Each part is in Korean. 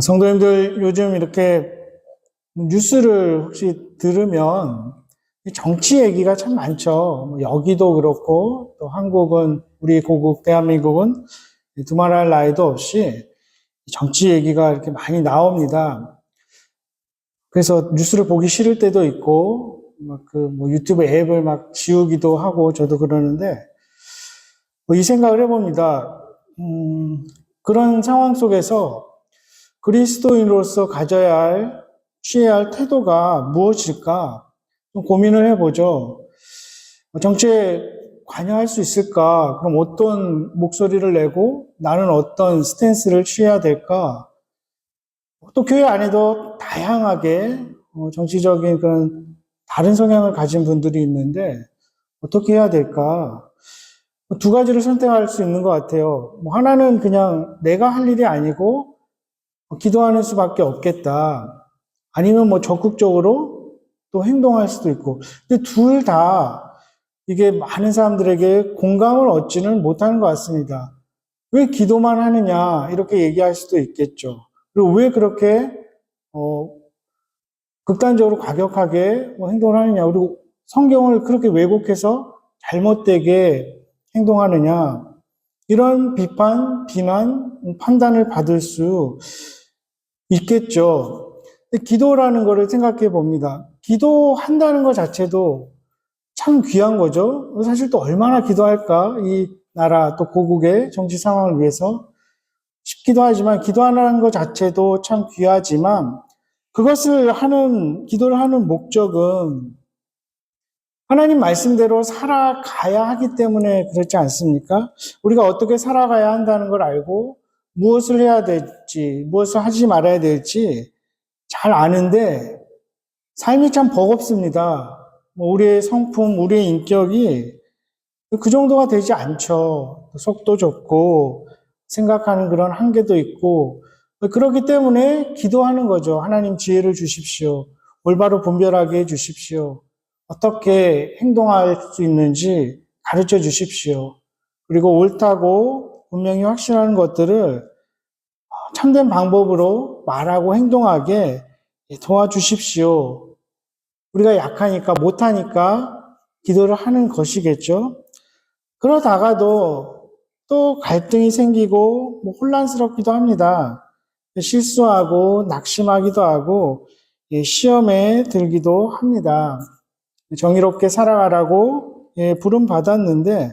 성도님들 요즘 이렇게 뉴스를 혹시 들으면 정치 얘기가 참 많죠. 여기도 그렇고 또 한국은 우리 고국 대한민국은 두말할 나위도 없이 정치 얘기가 이렇게 많이 나옵니다. 그래서 뉴스를 보기 싫을 때도 있고 유튜브 앱을 막 지우기도 하고 저도 그러는데 이 생각을 해봅니다. 그런 상황 속에서 그리스도인으로서 가져야 할, 취해야 할 태도가 무엇일까? 좀 고민을 해보죠. 정치에 관여할 수 있을까? 그럼 어떤 목소리를 내고 나는 어떤 스탠스를 취해야 될까? 또 교회 안에도 다양하게 정치적인 그런 다른 성향을 가진 분들이 있는데 어떻게 해야 될까? 두 가지를 선택할 수 있는 것 같아요. 하나는 그냥 내가 할 일이 아니고 기도하는 수밖에 없겠다. 아니면 적극적으로 또 행동할 수도 있고. 근데 둘 다 이게 많은 사람들에게 공감을 얻지는 못하는 것 같습니다. 왜 기도만 하느냐 이렇게 얘기할 수도 있겠죠. 그리고 왜 그렇게 극단적으로 과격하게 행동을 하느냐. 그리고 성경을 그렇게 왜곡해서 잘못되게 행동하느냐. 이런 비판, 비난, 판단을 받을 수 있겠죠. 근데 기도라는 거를 생각해 봅니다. 기도한다는 것 자체도 참 귀한 거죠. 사실 또 얼마나 기도할까? 이 나라 또 고국의 정치 상황을 위해서 쉽기도 하지만 기도하는 것 자체도 참 귀하지만 기도를 하는 목적은 하나님 말씀대로 살아가야 하기 때문에 그렇지 않습니까? 우리가 어떻게 살아가야 한다는 걸 알고 무엇을 해야 될지, 무엇을 하지 말아야 될지 잘 아는데 삶이 참 버겁습니다. 우리의 성품, 우리의 인격이 그 정도가 되지 않죠. 속도 좁고 생각하는 그런 한계도 있고 그렇기 때문에 기도하는 거죠. 하나님 지혜를 주십시오. 올바로 분별하게 해주십시오. 어떻게 행동할 수 있는지 가르쳐 주십시오. 그리고 옳다고 분명히 확신하는 것들을 참된 방법으로 말하고 행동하게 도와주십시오. 우리가 약하니까 못하니까 기도를 하는 것이겠죠. 그러다가도 또 갈등이 생기고 혼란스럽기도 합니다. 실수하고 낙심하기도 하고 시험에 들기도 합니다. 정의롭게 살아가라고 부름 받았는데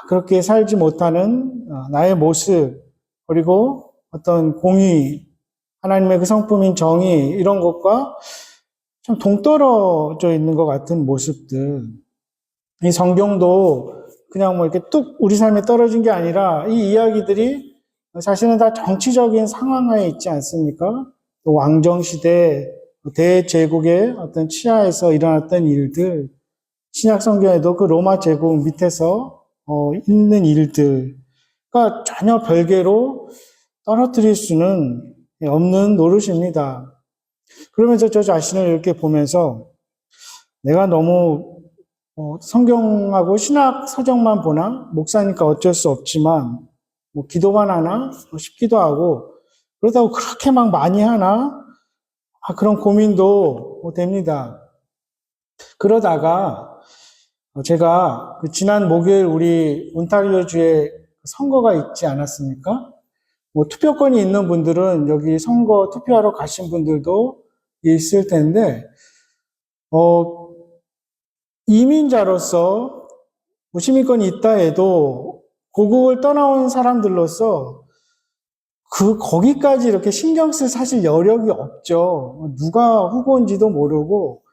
그렇게 살지 못하는 나의 모습 그리고 어떤 공의 하나님의 그 성품인 정의 이런 것과 참 동떨어져 있는 것 같은 모습들. 이 성경도 그냥 이렇게 뚝 우리 삶에 떨어진 게 아니라 이 이야기들이 사실은 다 정치적인 상황하에 있지 않습니까? 또 왕정시대, 대제국의 어떤 치하에서 일어났던 일들, 신약 성경에도 그 로마 제국 밑에서 있는 일들, 그러니까 전혀 별개로 떨어뜨릴 수는 없는 노릇입니다. 그러면서 저 자신을 이렇게 보면서 내가 너무 성경하고 신학 서적만 보나? 목사니까 어쩔 수 없지만 기도만 하나? 싶기도 하고 그렇다고 그렇게 막 많이 하나? 그런 고민도 됩니다. 그러다가 제가 지난 목요일 우리 온타리오주에 선거가 있지 않았습니까? 투표권이 있는 분들은 여기 선거 투표하러 가신 분들도 있을 텐데 이민자로서 시민권이 있다 해도 고국을 떠나온 사람들로서 거기까지 이렇게 신경 쓸 사실 여력이 없죠. 누가 후보인지도 모르고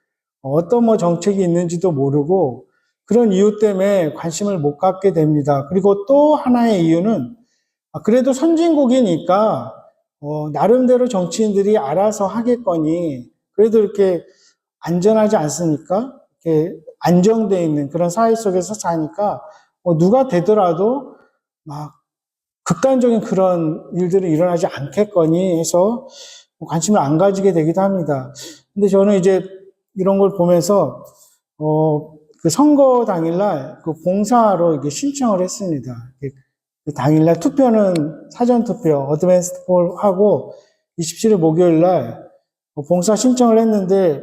어떤 정책이 있는지도 모르고 그런 이유 때문에 관심을 못 갖게 됩니다. 그리고 또 하나의 이유는 그래도 선진국이니까 나름대로 정치인들이 알아서 하겠거니 그래도 이렇게 안전하지 않습니까? 이렇게 안정되어 있는 그런 사회 속에서 사니까 누가 되더라도 막 극단적인 그런 일들이 일어나지 않겠거니 해서 관심을 안 가지게 되기도 합니다. 근데 저는 이제 이런 걸 보면서 그 선거 당일날 그 봉사로 이렇게 신청을 했습니다. 그 당일날 투표는 사전 투표, 어드밴스 폴 하고 27일 목요일 날 봉사 신청을 했는데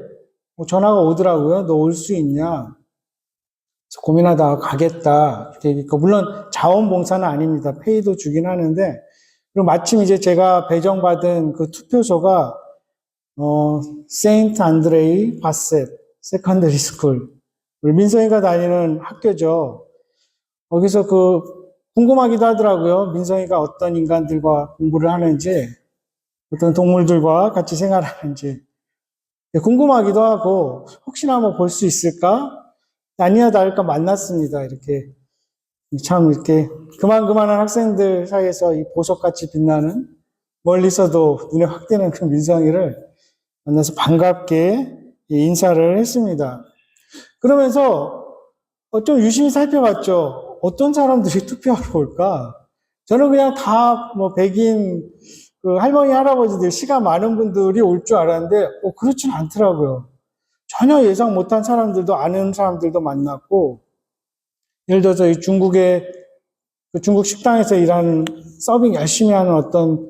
전화가 오더라고요. 너 올 수 있냐? 그래서 고민하다가 가겠다. 물론 자원봉사는 아닙니다. 페이도 주긴 하는데, 그리고 마침 이제 제가 배정받은 그 투표소가 세인트 안드레이 바셋 세컨더리 스쿨, 민성이가 다니는 학교죠. 거기서 궁금하기도 하더라고요. 민성이가 어떤 인간들과 공부를 하는지, 어떤 동물들과 같이 생활하는지 궁금하기도 하고, 혹시나 한번 볼 수 있을까? 아니야 다를까 만났습니다. 이렇게 참 이렇게 그만한 학생들 사이에서 이 보석같이 빛나는, 멀리서도 눈에 확 띄는 그 민성이를 만나서 반갑게 인사를 했습니다. 그러면서 좀 유심히 살펴봤죠. 어떤 사람들이 투표하러 올까? 저는 그냥 다 백인 할머니 할아버지들, 시가 많은 분들이 올 줄 알았는데 그렇진 않더라고요. 전혀 예상 못한 사람들도, 아는 사람들도 만났고, 예를 들어서 이 중국 식당에서 일하는, 서빙 열심히 하는 어떤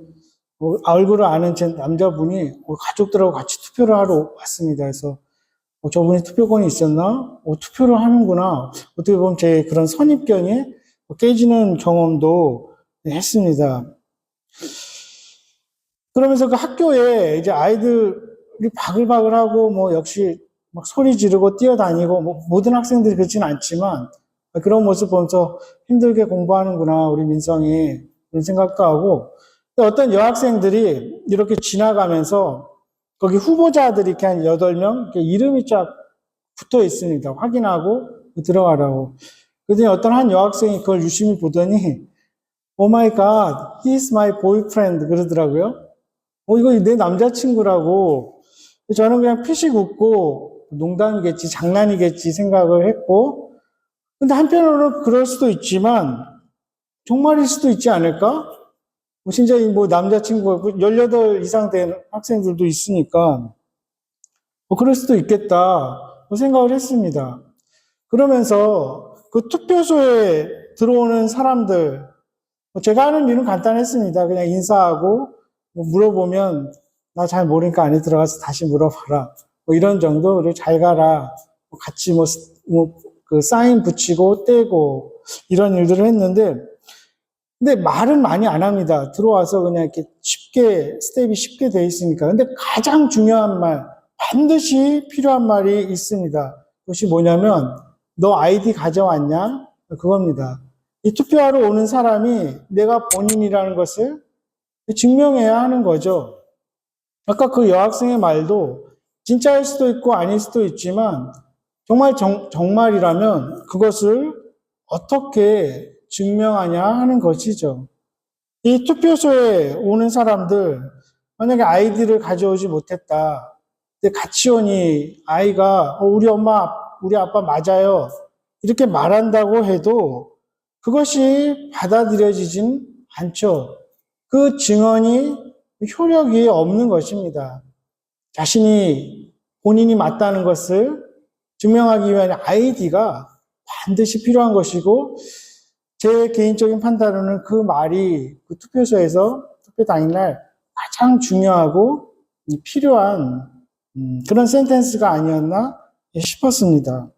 얼굴을 아는 제 남자분이 가족들하고 같이 투표를 하러 왔습니다. 그래서 저분이 투표권이 있었나? 투표를 하는구나. 어떻게 보면 제 그런 선입견이 깨지는 경험도 했습니다. 그러면서 그 학교에 이제 아이들이 바글바글하고 역시 막 소리 지르고 뛰어다니고, 모든 학생들이 그렇지는 않지만 그런 모습 보면서 힘들게 공부하는구나 우리 민성이, 그런 생각도 하고, 또 어떤 여학생들이 이렇게 지나가면서 거기 후보자들이 이렇게 한 8명 이름이 쫙 붙어 있습니다. 확인하고 들어가라고. 그랬더니 어떤 한 여학생이 그걸 유심히 보더니 Oh my God, he's my boyfriend 그러더라고요. 이거 내 남자친구라고. 저는 그냥 피식 웃고 농담이겠지, 장난이겠지 생각을 했고, 근데 한편으로는 그럴 수도 있지만 정말일 수도 있지 않을까? 진짜 남자친구가 18 이상 된 학생들도 있으니까 그럴 수도 있겠다 생각을 했습니다. 그러면서 그 투표소에 들어오는 사람들, 제가 하는 일은 간단했습니다. 그냥 인사하고 물어보면 나 잘 모르니까 안에 들어가서 다시 물어봐라. 이런 정도. 그리고 잘 가라. 같이 그 사인 붙이고 떼고 이런 일들을 했는데, 근데 말은 많이 안 합니다. 들어와서 그냥 이렇게 스텝이 쉽게 돼 있으니까. 근데 가장 중요한 말, 반드시 필요한 말이 있습니다. 그것이 뭐냐면, 너 아이디 가져왔냐? 그겁니다. 이 투표하러 오는 사람이 내가 본인이라는 것을 증명해야 하는 거죠. 아까 그 여학생의 말도 진짜일 수도 있고 아닐 수도 있지만, 정말 정말이라면 그것을 어떻게 증명하냐 하는 것이죠. 이 투표소에 오는 사람들, 만약에 아이디를 가져오지 못했다. 근데 같이 오니 아이가 우리 엄마, 우리 아빠 맞아요. 이렇게 말한다고 해도 그것이 받아들여지진 않죠. 그 증언이 효력이 없는 것입니다. 본인이 맞다는 것을 증명하기 위한 아이디가 반드시 필요한 것이고, 제 개인적인 판단으로는 그 말이 그 투표소에서 투표 당일날 가장 중요하고 필요한 그런 센텐스가 아니었나 싶었습니다.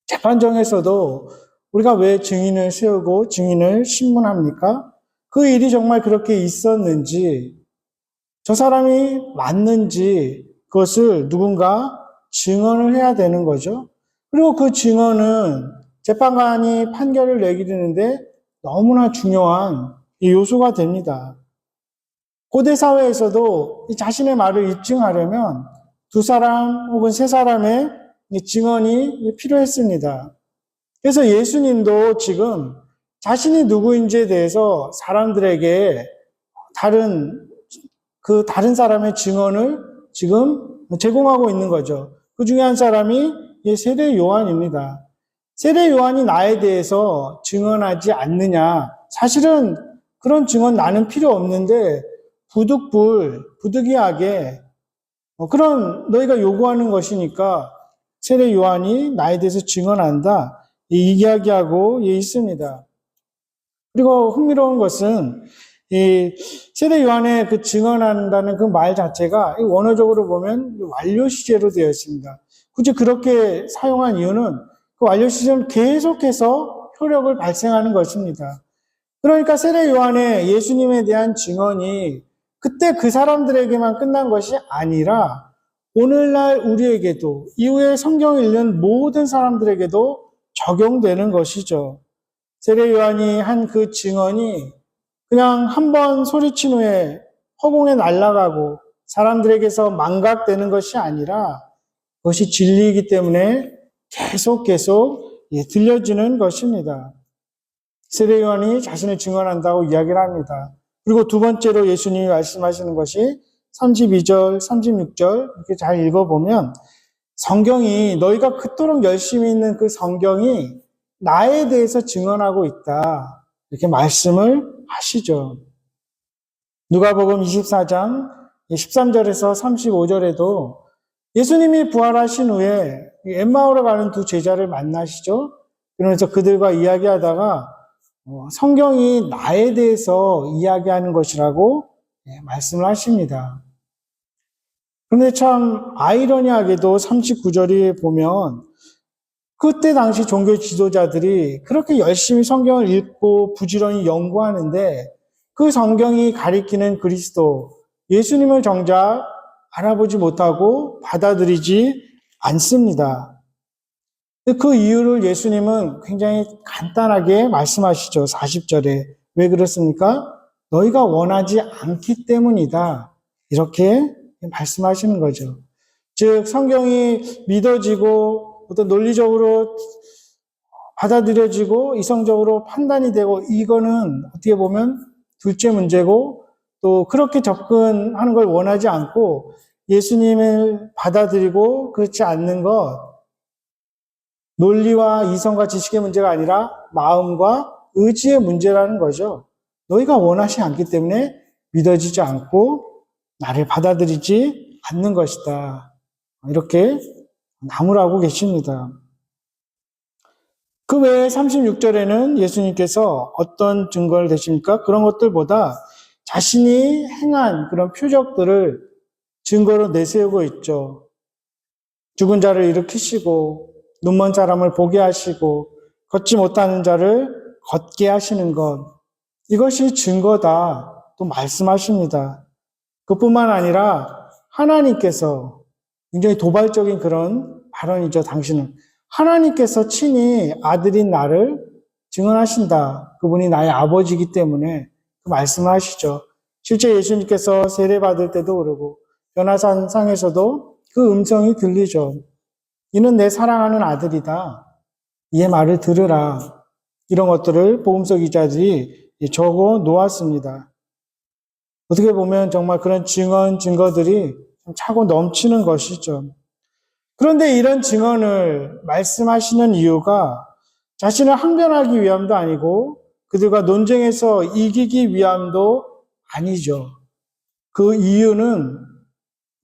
재판정에서도 우리가 왜 증인을 세우고 증인을 신문합니까? 그 일이 정말 그렇게 있었는지, 저 사람이 맞는지 그것을 누군가 증언을 해야 되는 거죠. 그리고 그 증언은 재판관이 판결을 내게 되는데 너무나 중요한 요소가 됩니다. 고대 사회에서도 자신의 말을 입증하려면 2사람 혹은 3사람의 증언이 필요했습니다. 그래서 예수님도 지금 자신이 누구인지에 대해서 사람들에게 다른 사람의 증언을 지금 제공하고 있는 거죠. 그 중에 한 사람이 세례 요한입니다. 세례 요한이 나에 대해서 증언하지 않느냐. 사실은 그런 증언 나는 필요 없는데 부득이하게 그런 너희가 요구하는 것이니까 세례 요한이 나에 대해서 증언한다. 이 이야기하고 있습니다. 그리고 흥미로운 것은 이 세례 요한의 그 증언한다는 그 말 자체가 원어적으로 보면 완료 시제로 되어 있습니다. 굳이 그렇게 사용한 이유는 그 완료 시제는 계속해서 효력을 발생하는 것입니다. 그러니까 세례 요한의 예수님에 대한 증언이 그때 그 사람들에게만 끝난 것이 아니라 오늘날 우리에게도 이후에 성경을 읽는 모든 사람들에게도 적용되는 것이죠. 세례 요한이 한 그 증언이 그냥 한 번 소리친 후에 허공에 날아가고 사람들에게서 망각되는 것이 아니라 그것이 진리이기 때문에 계속 들려지는 것입니다. 세례 요한이 자신을 증언한다고 이야기를 합니다. 그리고 두 번째로 예수님이 말씀하시는 것이 32절, 36절 이렇게 잘 읽어보면 성경이 너희가 그토록 열심히 읽는 그 성경이 나에 대해서 증언하고 있다. 이렇게 말씀을 하시죠. 누가복음 24장 13절에서 35절에도 예수님이 부활하신 후에 엠마오로 가는 두 제자를 만나시죠. 그러면서 그들과 이야기하다가 성경이 나에 대해서 이야기하는 것이라고 말씀을 하십니다. 그런데 참 아이러니하게도 39절에 보면 그때 당시 종교 지도자들이 그렇게 열심히 성경을 읽고 부지런히 연구하는데 그 성경이 가리키는 그리스도, 예수님을 정작 알아보지 못하고 받아들이지 않습니다. 그 이유를 예수님은 굉장히 간단하게 말씀하시죠. 40절에. 왜 그렇습니까? 너희가 원하지 않기 때문이다. 이렇게 말씀하시는 거죠. 즉 성경이 믿어지고 어떤 논리적으로 받아들여지고 이성적으로 판단이 되고 이거는 어떻게 보면 둘째 문제고 또 그렇게 접근하는 걸 원하지 않고 예수님을 받아들이고 그렇지 않는 것 논리와 이성과 지식의 문제가 아니라 마음과 의지의 문제라는 거죠. 너희가 원하지 않기 때문에 믿어지지 않고 나를 받아들이지 않는 것이다. 이렇게 나무라고 계십니다. 그 외에 36절에는 예수님께서 어떤 증거를 대십니까? 그런 것들보다 자신이 행한 그런 표적들을 증거로 내세우고 있죠. 죽은 자를 일으키시고 눈먼 사람을 보게 하시고 걷지 못하는 자를 걷게 하시는 것. 이것이 증거다. 또 말씀하십니다. 그뿐만 아니라 하나님께서 굉장히 도발적인 그런 발언이죠. 당신은. 하나님께서 친히 아들인 나를 증언하신다. 그분이 나의 아버지이기 때문에 그 말씀을 하시죠. 실제 예수님께서 세례받을 때도 그러고 변화산 상에서도 그 음성이 들리죠. 이는 내 사랑하는 아들이다. 이의 말을 들으라. 이런 것들을 복음서 기자들이 적어 놓았습니다. 어떻게 보면 정말 그런 증거들이 차고 넘치는 것이죠. 그런데 이런 증언을 말씀하시는 이유가 자신을 항변하기 위함도 아니고 그들과 논쟁에서 이기기 위함도 아니죠. 그 이유는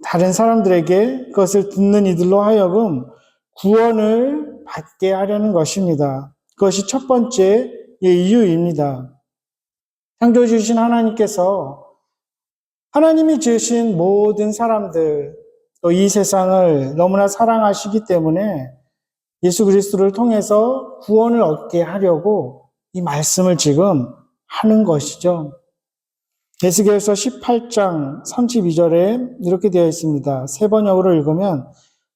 다른 사람들에게 그것을 듣는 이들로 하여금 구원을 받게 하려는 것입니다. 그것이 첫 번째 이유입니다. 창조주신 하나님께서 하나님이 지으신 모든 사람들, 또 이 세상을 너무나 사랑하시기 때문에 예수 그리스도를 통해서 구원을 얻게 하려고 이 말씀을 지금 하는 것이죠. 에스겔서 18장 32절에 이렇게 되어 있습니다. 세 번역으로 읽으면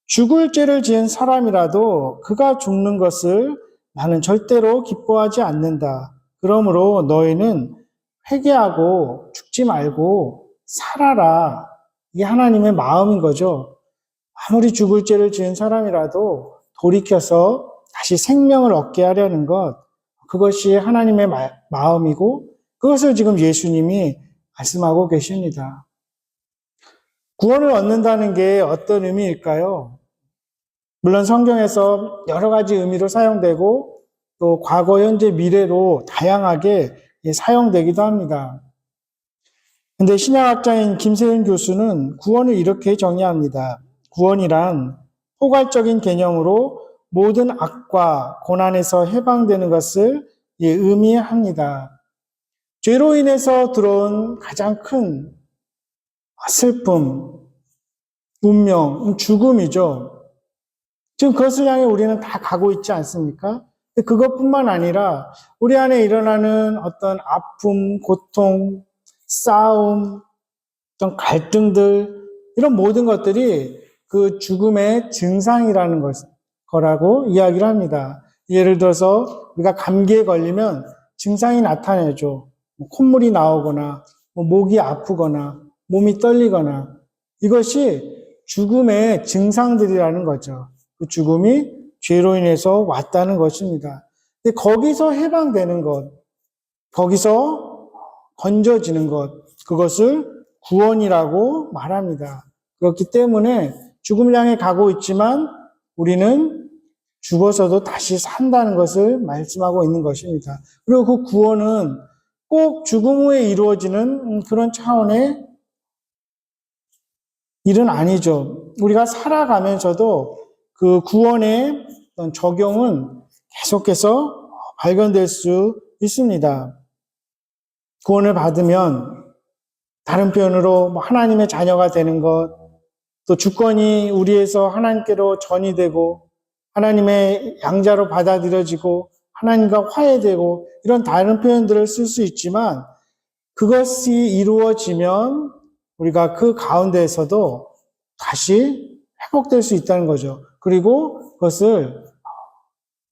죽을 죄를 지은 사람이라도 그가 죽는 것을 나는 절대로 기뻐하지 않는다. 그러므로 너희는 회개하고 죽지 말고 살아라. 이게 하나님의 마음인 거죠. 아무리 죽을 죄를 지은 사람이라도 돌이켜서 다시 생명을 얻게 하려는 것, 그것이 하나님의 마음이고 그것을 지금 예수님이 말씀하고 계십니다. 구원을 얻는다는 게 어떤 의미일까요? 물론 성경에서 여러 가지 의미로 사용되고 또 과거, 현재, 미래로 다양하게 사용되기도 합니다. 근데 신약학자인 김세윤 교수는 구원을 이렇게 정의합니다. 구원이란 포괄적인 개념으로 모든 악과 고난에서 해방되는 것을 의미합니다. 죄로 인해서 들어온 가장 큰 슬픔, 운명, 죽음이죠. 지금 그것을 향해 우리는 다 가고 있지 않습니까? 그것뿐만 아니라 우리 안에 일어나는 어떤 아픔, 고통, 싸움, 어떤 갈등들, 이런 모든 것들이 그 죽음의 증상이라는 거라고 이야기를 합니다. 예를 들어서 우리가 감기에 걸리면 증상이 나타내죠. 콧물이 나오거나, 목이 아프거나, 몸이 떨리거나, 이것이 죽음의 증상들이라는 거죠. 그 죽음이 죄로 인해서 왔다는 것입니다. 근데 거기서 해방되는 것, 거기서 건져지는 것, 그것을 구원이라고 말합니다. 그렇기 때문에 죽음을 향해 가고 있지만 우리는 죽어서도 다시 산다는 것을 말씀하고 있는 것입니다. 그리고 그 구원은 꼭 죽음 후에 이루어지는 그런 차원의 일은 아니죠. 우리가 살아가면서도 그 구원의 어떤 적용은 계속해서 발견될 수 있습니다. 구원을 받으면 다른 표현으로 하나님의 자녀가 되는 것, 또 주권이 우리에서 하나님께로 전이되고 하나님의 양자로 받아들여지고 하나님과 화해되고 이런 다른 표현들을 쓸 수 있지만 그것이 이루어지면 우리가 그 가운데에서도 다시 회복될 수 있다는 거죠. 그리고 그것을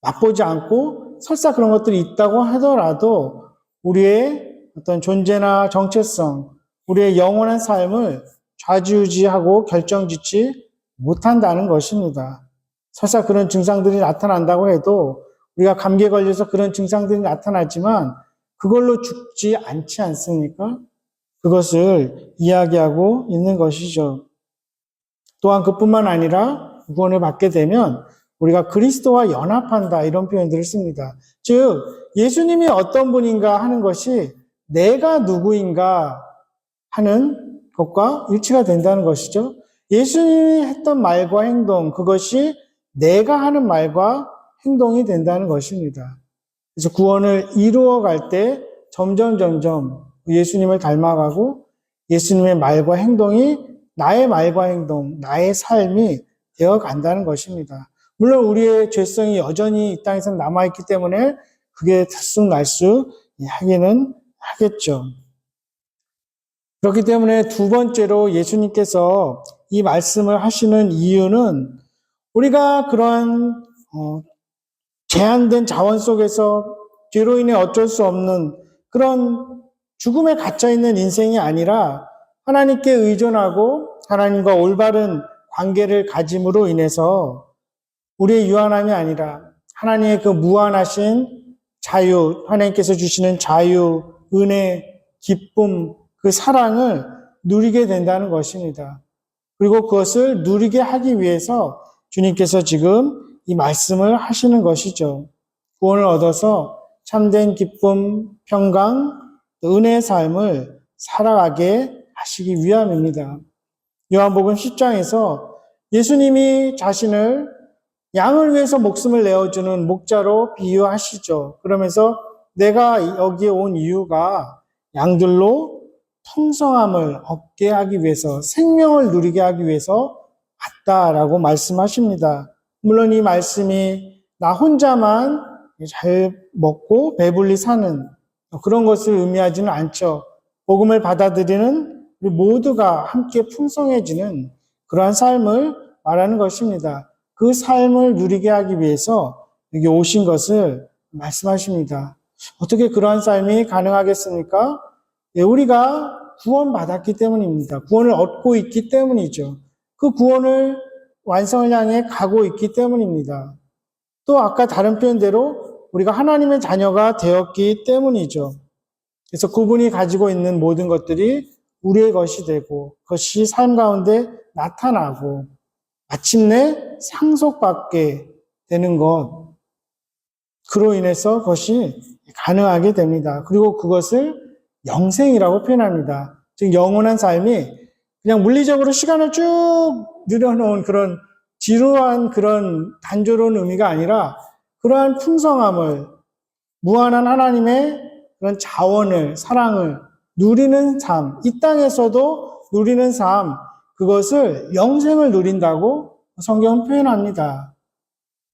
맛보지 않고 설사 그런 것들이 있다고 하더라도 우리의 어떤 존재나 정체성, 우리의 영원한 삶을 좌지우지하고 결정짓지 못한다는 것입니다. 설사 그런 증상들이 나타난다고 해도 우리가 감기에 걸려서 그런 증상들이 나타나지만 그걸로 죽지 않지 않습니까? 그것을 이야기하고 있는 것이죠. 또한 그뿐만 아니라 구원을 받게 되면 우리가 그리스도와 연합한다 이런 표현들을 씁니다. 즉 예수님이 어떤 분인가 하는 것이 내가 누구인가 하는 것과 일치가 된다는 것이죠. 예수님이 했던 말과 행동, 그것이 내가 하는 말과 행동이 된다는 것입니다. 그래서 구원을 이루어갈 때 점점 예수님을 닮아가고 예수님의 말과 행동이 나의 말과 행동, 나의 삶이 되어간다는 것입니다. 물론 우리의 죄성이 여전히 이 땅에서 남아있기 때문에 그게 들쑥날쑥 하기는 하겠죠. 그렇기 때문에 두 번째로 예수님께서 이 말씀을 하시는 이유는 우리가 그런 제한된 자원 속에서 죄로 인해 어쩔 수 없는 그런 죽음에 갇혀있는 인생이 아니라 하나님께 의존하고 하나님과 올바른 관계를 가짐으로 인해서 우리의 유한함이 아니라 하나님의 그 무한하신 자유, 하나님께서 주시는 자유, 은혜, 기쁨, 그 사랑을 누리게 된다는 것입니다. 그리고 그것을 누리게 하기 위해서 주님께서 지금 이 말씀을 하시는 것이죠. 구원을 얻어서 참된 기쁨, 평강, 은혜의 삶을 살아가게 하시기 위함입니다. 요한복음 10장에서 예수님이 자신을 양을 위해서 목숨을 내어주는 목자로 비유하시죠. 그러면서 내가 여기에 온 이유가 양들로 풍성함을 얻게 하기 위해서, 생명을 누리게 하기 위해서 왔다라고 말씀하십니다. 물론 이 말씀이 나 혼자만 잘 먹고 배불리 사는 그런 것을 의미하지는 않죠. 복음을 받아들이는 우리 모두가 함께 풍성해지는 그러한 삶을 말하는 것입니다. 그 삶을 누리게 하기 위해서 여기 오신 것을 말씀하십니다. 어떻게 그러한 삶이 가능하겠습니까? 우리가 구원받았기 때문입니다. 구원을 얻고 있기 때문이죠. 그 구원을 완성을 향해 가고 있기 때문입니다. 또 아까 다른 표현대로 우리가 하나님의 자녀가 되었기 때문이죠. 그래서 그분이 가지고 있는 모든 것들이 우리의 것이 되고 그것이 삶 가운데 나타나고 마침내 상속받게 되는 것, 그로 인해서 그것이 가능하게 됩니다. 그리고 그것을 영생이라고 표현합니다. 즉 영원한 삶이 그냥 물리적으로 시간을 쭉 늘여놓은 그런 지루한 그런 단조로운 의미가 아니라 그러한 풍성함을 무한한 하나님의 그런 자원을, 사랑을 누리는 삶, 이 땅에서도 누리는 삶, 그것을 영생을 누린다고 성경은 표현합니다.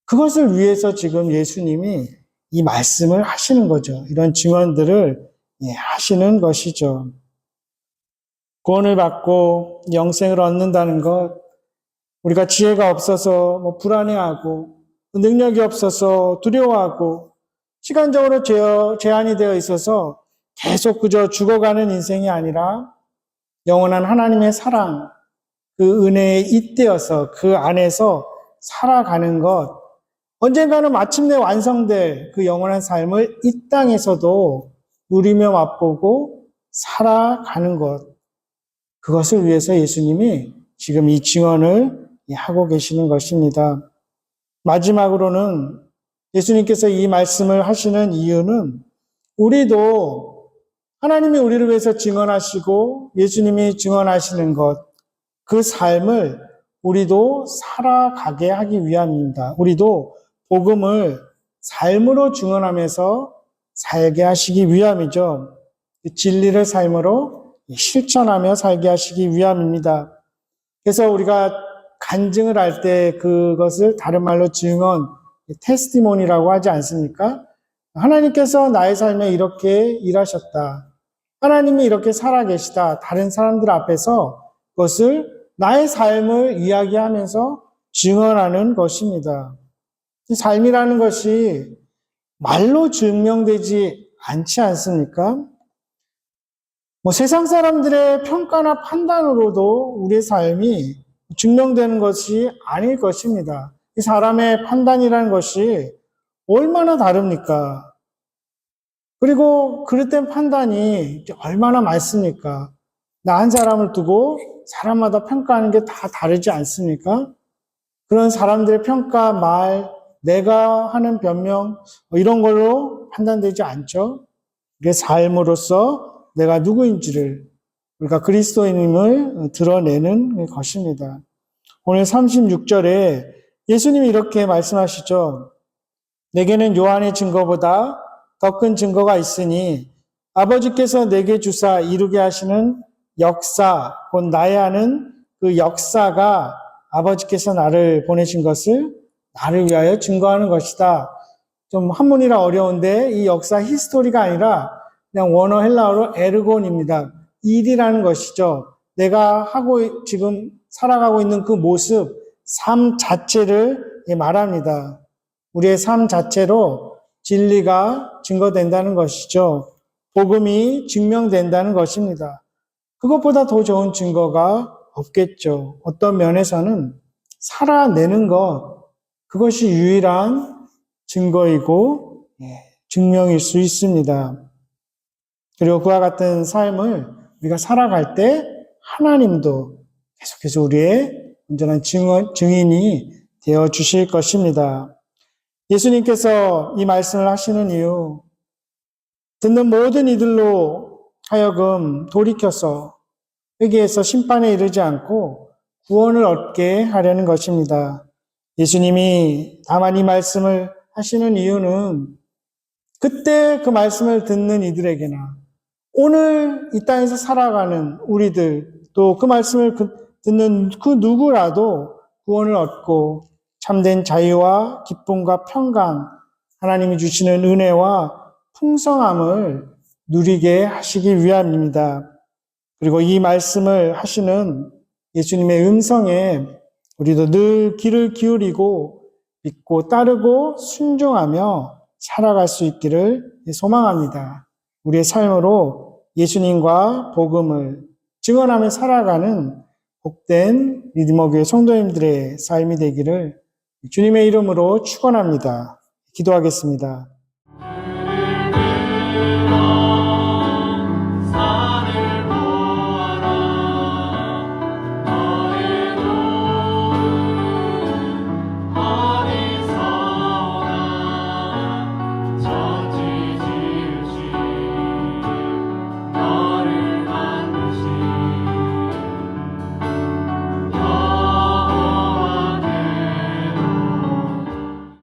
그것을 위해서 지금 예수님이 이 말씀을 하시는 거죠. 이런 증언들을 하시는 것이죠. 구원을 받고 영생을 얻는다는 것, 우리가 지혜가 없어서 불안해하고 능력이 없어서 두려워하고 시간적으로 제한이 되어 있어서 계속 그저 죽어가는 인생이 아니라 영원한 하나님의 사랑, 그 은혜에 잇대어서 그 안에서 살아가는 것, 언젠가는 마침내 완성될 그 영원한 삶을 이 땅에서도 누리며 맛보고 살아가는 것, 그것을 위해서 예수님이 지금 이 증언을 하고 계시는 것입니다. 마지막으로는 예수님께서 이 말씀을 하시는 이유는 우리도 하나님이 우리를 위해서 증언하시고 예수님이 증언하시는 것, 그 삶을 우리도 살아가게 하기 위함입니다. 우리도 복음을 삶으로 증언하면서 살게 하시기 위함이죠. 진리를 삶으로 실천하며 살게 하시기 위함입니다. 그래서 우리가 간증을 할 때 그것을 다른 말로 증언, 테스티모니라고 하지 않습니까? 하나님께서 나의 삶에 이렇게 일하셨다. 하나님이 이렇게 살아계시다. 다른 사람들 앞에서 그것을 나의 삶을 이야기하면서 증언하는 것입니다. 삶이라는 것이 말로 증명되지 않지 않습니까? 세상 사람들의 평가나 판단으로도 우리의 삶이 증명되는 것이 아닐 것입니다. 이 사람의 판단이라는 것이 얼마나 다릅니까? 그리고 그릇된 판단이 얼마나 많습니까? 나 한 사람을 두고 사람마다 평가하는 게 다 다르지 않습니까? 그런 사람들의 평가, 말, 내가 하는 변명, 이런 걸로 판단되지 않죠? 우리의 삶으로서 내가 누구인지를, 우리가 그리스도인임을 드러내는 것입니다. 오늘 36절에 예수님이 이렇게 말씀하시죠. 내게는 요한의 증거보다 더 큰 증거가 있으니 아버지께서 내게 주사 이루게 하시는 역사, 곧 나의 하는 그 역사가 아버지께서 나를 보내신 것을 나를 위하여 증거하는 것이다. 좀 한문이라 어려운데 이 역사 히스토리가 아니라 그냥 원어 헬라어로 에르곤입니다. 일이라는 것이죠. 내가 지금 살아가고 있는 그 모습, 삶 자체를 말합니다. 우리의 삶 자체로 진리가 증거된다는 것이죠. 복음이 증명된다는 것입니다. 그것보다 더 좋은 증거가 없겠죠. 어떤 면에서는 살아내는 것, 그것이 유일한 증거이고 증명일 수 있습니다. 그리고 그와 같은 삶을 우리가 살아갈 때 하나님도 계속해서 우리의 온전한 증인이 되어 주실 것입니다. 예수님께서 이 말씀을 하시는 이유, 듣는 모든 이들로 하여금 돌이켜서 회개해서 심판에 이르지 않고 구원을 얻게 하려는 것입니다. 예수님이 다만 이 말씀을 하시는 이유는 그때 그 말씀을 듣는 이들에게나 오늘 이 땅에서 살아가는 우리들, 또 그 말씀을 듣는 그 누구라도 구원을 얻고 참된 자유와 기쁨과 평강, 하나님이 주시는 은혜와 풍성함을 누리게 하시기 위함입니다. 그리고 이 말씀을 하시는 예수님의 음성에 우리도 늘 귀를 기울이고 믿고 따르고 순종하며 살아갈 수 있기를 소망합니다. 우리의 삶으로 예수님과 복음을 증언하며 살아가는 복된 리디머교회 성도님들의 삶이 되기를 주님의 이름으로 축원합니다. 기도하겠습니다.